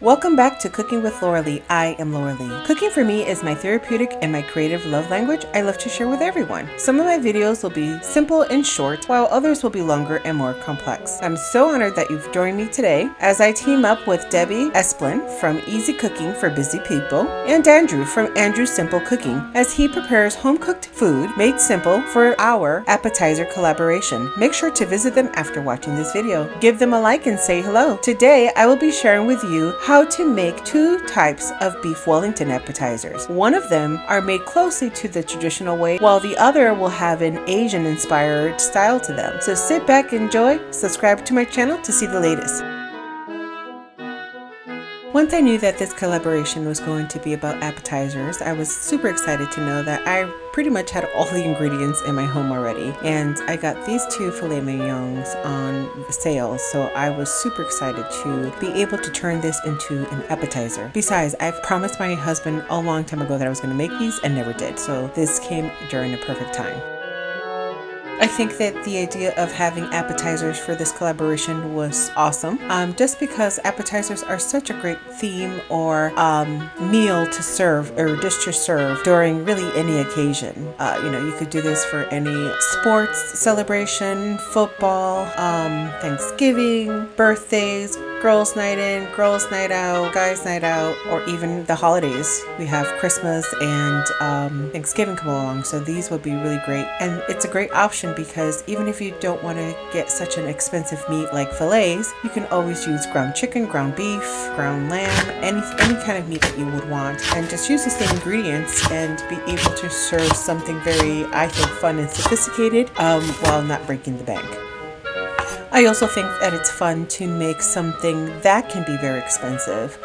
Welcome back to Cooking with Lauralee. I am Lauralee. Cooking for me is my therapeutic and my creative love language I love to share with everyone. Some of my videos will be simple and short, while others will be longer and more complex. I'm so honored that you've joined me today as I team up with Debbie Esplin from Easy Cooking for Busy People and Andrew from Andrew's Simple Cooking as he prepares home-cooked food made simple for our appetizer collaboration. Make sure to visit them after watching this video. Give them a like and say hello. Today, I will be sharing with you how to make two types of beef Wellington appetizers. One of them are made closely to the traditional way, while the other will have an Asian-inspired style to them. So sit back, enjoy, subscribe to my channel to see the latest. Once I knew that this collaboration was going to be about appetizers, I was super excited to know that I pretty much had all the ingredients in my home already. And I got these two Filet Mignons on sale, so I was super excited to be able to turn this into an appetizer. Besides, I've promised my husband a long time ago that I was going to make these and never did, so this came during the perfect time. I think that the idea of having appetizers for this collaboration was awesome, just because appetizers are such a great theme or meal to serve or dish to serve during really any occasion. You could do this for any sports celebration, football, Thanksgiving, birthdays, girls' night in, girls' night out, guys' night out, or even the holidays. We have Christmas and Thanksgiving come along, so these would be really great. And it's a great option because even if you don't want to get such an expensive meat like fillets, you can always use ground chicken, ground beef, ground lamb, any kind of meat that you would want, and just use the same ingredients and be able to serve something very, I think, fun and sophisticated while not breaking the bank. I also think that it's fun to make something that can be very expensive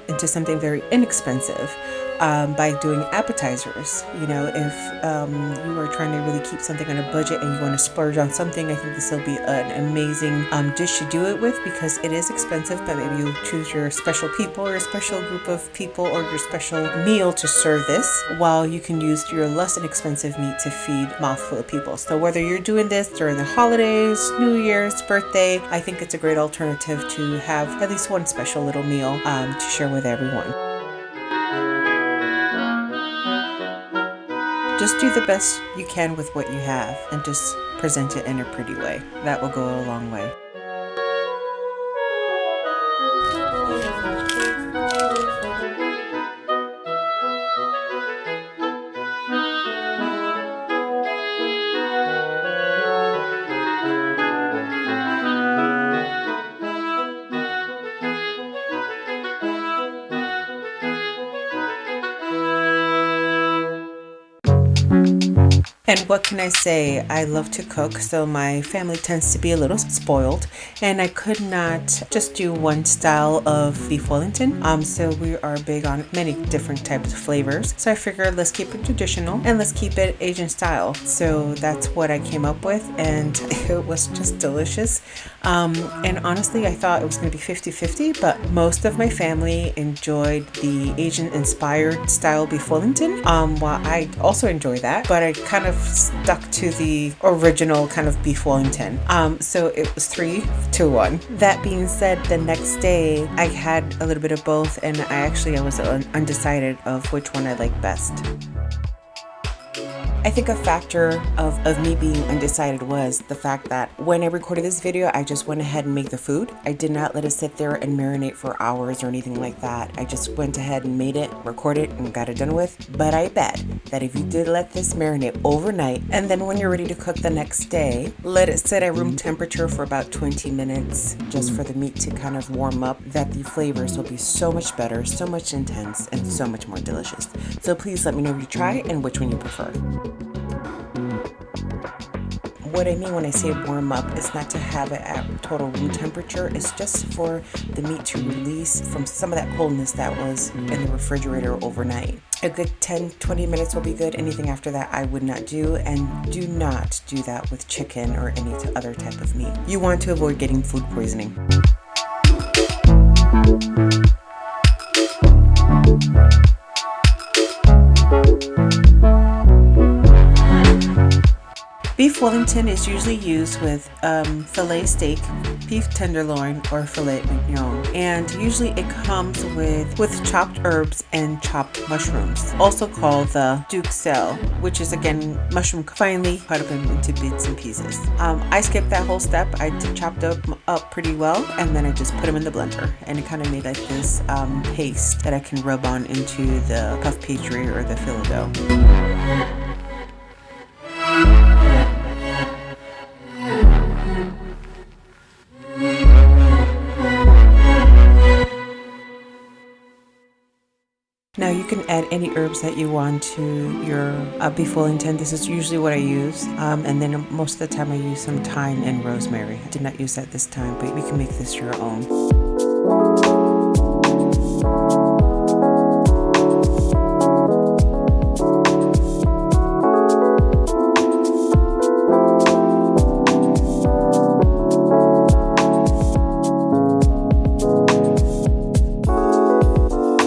into something very inexpensive by doing appetizers. If you are trying to really keep something on a budget and you want to splurge on something, I think this will be an amazing dish to do it with because it is expensive, but maybe you choose your special people or your special group of people or your special meal to serve this, while you can use your less inexpensive meat to feed a mouthful of people. So whether you're doing this during the holidays, New Year's, birthday, I think it's a great alternative to have at least one special little meal to share with everyone. Just do the best you can with what you have and just present it in a pretty way. That will go a long way. And what can I say? I love to cook, so my family tends to be a little spoiled, and I could not just do one style of beef Wellington. So we are big on many different types of flavors. So I figured let's keep it traditional and let's keep it Asian style. So that's what I came up with, and it was just delicious. And honestly, I thought it was going to be 50-50, but most of my family enjoyed the Asian-inspired style beef Wellington. While I also enjoy that, but I kind of stuck to the original kind of beef Wellington. So it was 3-1. That being said, the next day I had a little bit of both, and I was undecided of which one I liked best. I think a factor of me being undecided was the fact that when I recorded this video, I just went ahead and made the food. I did not let it sit there and marinate for hours or anything like that. I just went ahead and made it, recorded it, and got it done with. But I bet that if you did let this marinate overnight, and then when you're ready to cook the next day, let it sit at room temperature for about 20 minutes, just for the meat to kind of warm up, that the flavors will be so much better, so much intense, and so much more delicious. So please let me know if you try and which one you prefer. What I mean when I say warm up is not to have it at total room temperature. It's just for the meat to release from some of that coldness that was in the refrigerator overnight. A good 10-20 minutes will be good. Anything after that I would not do, and do not do that with chicken or any other type of meat. You want to avoid getting food poisoning. Beef Wellington is usually used with filet steak, beef tenderloin, or filet mignon, and usually it comes with chopped herbs and chopped mushrooms, also called the duxelle, which is again mushroom finely cut up into bits and pieces. I skipped that whole step. I chopped them up pretty well, and then I just put them in the blender, and it kind of made like this paste that I can rub on into the puff pastry or the filet dough. Now you can add any herbs that you want to your beef Wellington. This is usually what I use, and then most of the time I use some thyme and rosemary. I did not use that this time, but you can make this your own.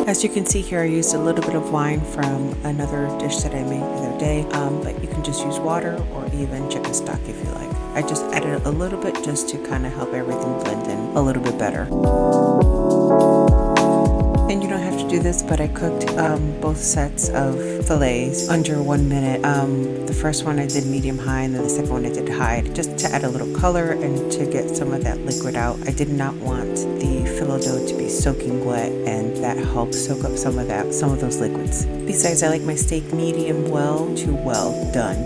As you can see here, I used a little bit of wine from another dish that I made the other day, but you can just use water or even chicken stock if you like. I just added a little bit just to kind of help everything blend in a little bit better. And you don't have to do this, but I cooked both sets of fillets under 1 minute. The first one I did medium high, and then the second one I did high, just to add a little color and to get some of that liquid out. I did not want the filet dough to be soaking wet, and that helps soak up some of those liquids. Besides, I like my steak medium well to well done.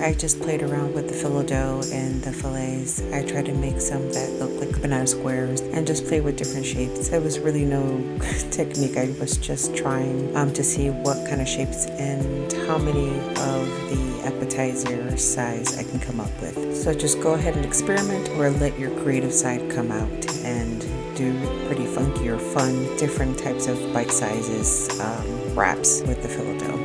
I just played around with the filet dough and the fillets. I tried to make some that look like banana squares and just play with different shapes. There was really no technique. I was just trying to see what kind of shapes and how many of the appetizer size I can come up with. So just go ahead and experiment or let your creative side come out and do pretty funky or fun different types of bite sizes wraps with the filet dough.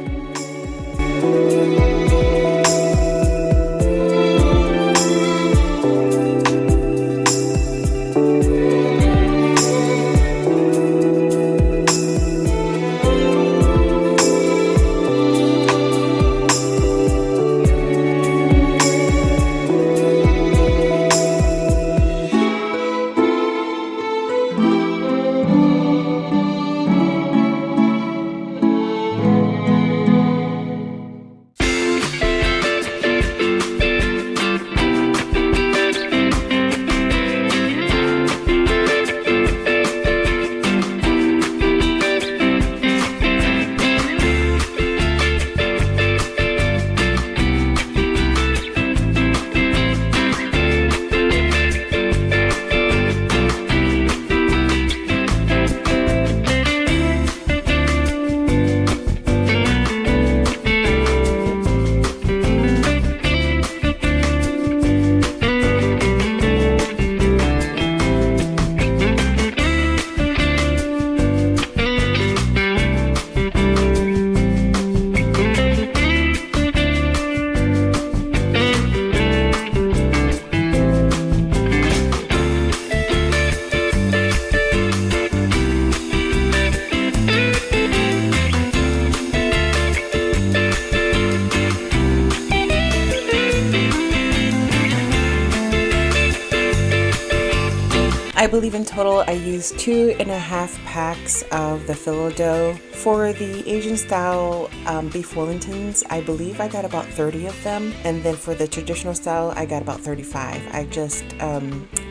I believe in total I used 2.5 packs of the phyllo dough. For the Asian style beef Wellingtons, I believe I got about 30 of them, and then for the traditional style I got about 35. I just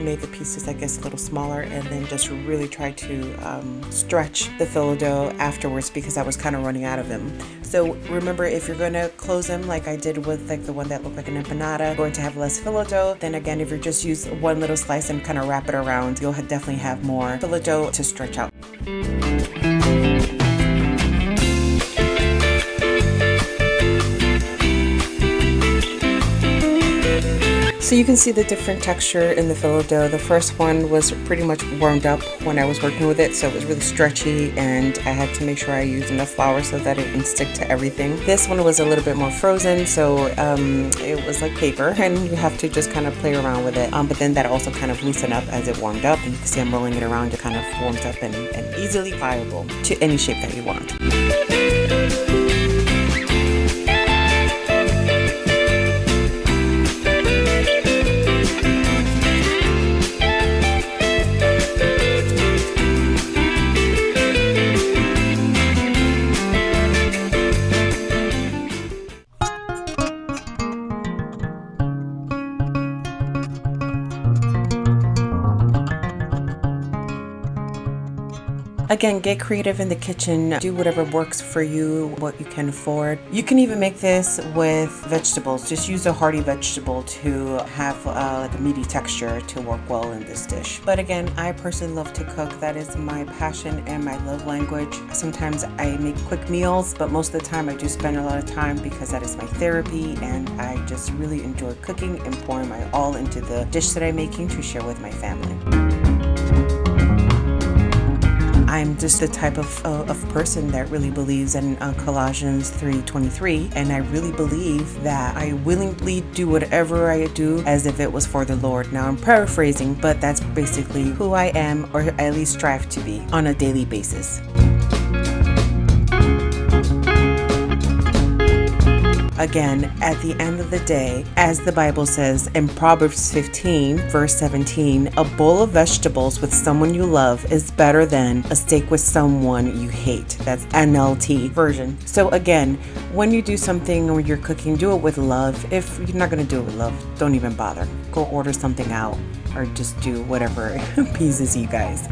made the pieces, I guess, a little smaller, and then just really tried to stretch the phyllo dough afterwards because I was kind of running out of them. So remember, if you're going to close them like I did with like the one that looked like an empanada, going to have less phyllo dough. Then again, if you just use one little slice and kind of wrap it around, you'll definitely have more phyllo dough to stretch out. So you can see the different texture in the phyllo dough. The first one was pretty much warmed up when I was working with it, so it was really stretchy, and I had to make sure I used enough flour so that it wouldn't stick to everything. This one was a little bit more frozen, so it was like paper, and you have to just kind of play around with it. But then that also kind of loosened up as it warmed up, and you can see I'm rolling it around. It kind of warms up and easily pliable to any shape that you want. Again, get creative in the kitchen. Do whatever works for you, what you can afford. You can even make this with vegetables. Just use a hearty vegetable to have like a meaty texture to work well in this dish. But again, I personally love to cook. That is my passion and my love language. Sometimes I make quick meals, but most of the time I do spend a lot of time because that is my therapy, and I just really enjoy cooking and pouring my all into the dish that I'm making to share with my family. I'm just the type of person that really believes in Colossians 3:23, and I really believe that I willingly do whatever I do as if it was for the Lord. Now I'm paraphrasing, but that's basically who I am, or at least strive to be on a daily basis. Again, at the end of the day, as the Bible says in Proverbs 15, verse 17, a bowl of vegetables with someone you love is better than a steak with someone you hate. That's NLT version. So again, when you do something or you're cooking, do it with love. If you're not going to do it with love, don't even bother. Go order something out or just do whatever pleases you guys.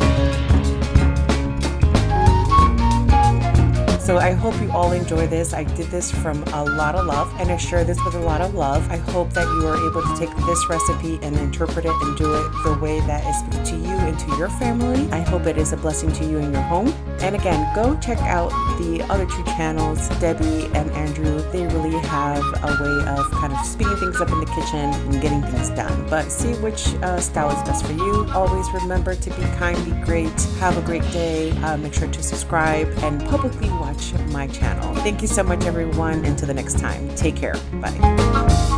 So I hope you all enjoy this. I did this from a lot of love, and I share this with a lot of love. I hope that you are able to take this recipe and interpret it and do it the way that it speaks to you and to your family. I hope it is a blessing to you in your home. And again, go check out the other two channels, Debbie and Andrew. They really have a way of kind of speeding things up in the kitchen and getting things done. But see which style is best for you. Always remember to be kind, be great. Have a great day. Make sure to subscribe and publicly watch my channel. Thank you so much, everyone. Until the next time, take care. Bye.